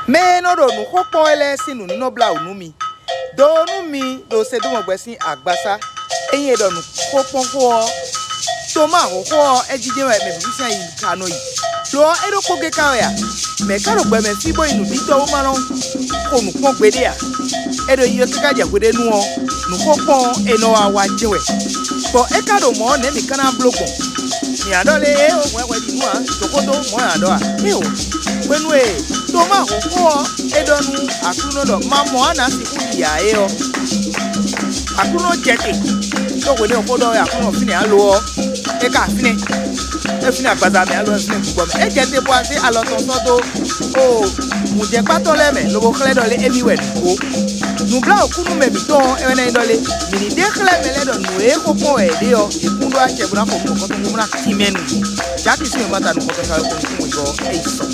Me no do nu kopo ele sinu ni no bla unu mi. Do nu mi do se do mo gbesin agbasa. Eyin do nu kopo ko to ma ko ejije we me bi san yi kanu yi. Lo e do ko ge ka ya. Me ka ro gbe me fi bo inu bi to ma no ko nu pon gbede ya. E do yi ka ja gbede nu o. Nu kopo e no awa jewe. Bo e ka do mo ne mi kana blogo. Ni adole e o we di nu a tokoto mo ado a. E o penu e to ma ko e do nu akuno do ma mo ana si ku ya e o. Akuno jete. To we ne ko do ya akuno fini alo o. E ka fini. E fini agbaza mi alo fini gbugbo mi. E jete bo ase alo ton so do o mu je pato le me lo bo kle do le emi we ko. Nu bla okunu me bi ton e na indole mini de kle me le do nu e ko po e de o e kundu a che bra ko ko to mu na ti menu. Ja ki si me mata nu ko ka ko mu go e so.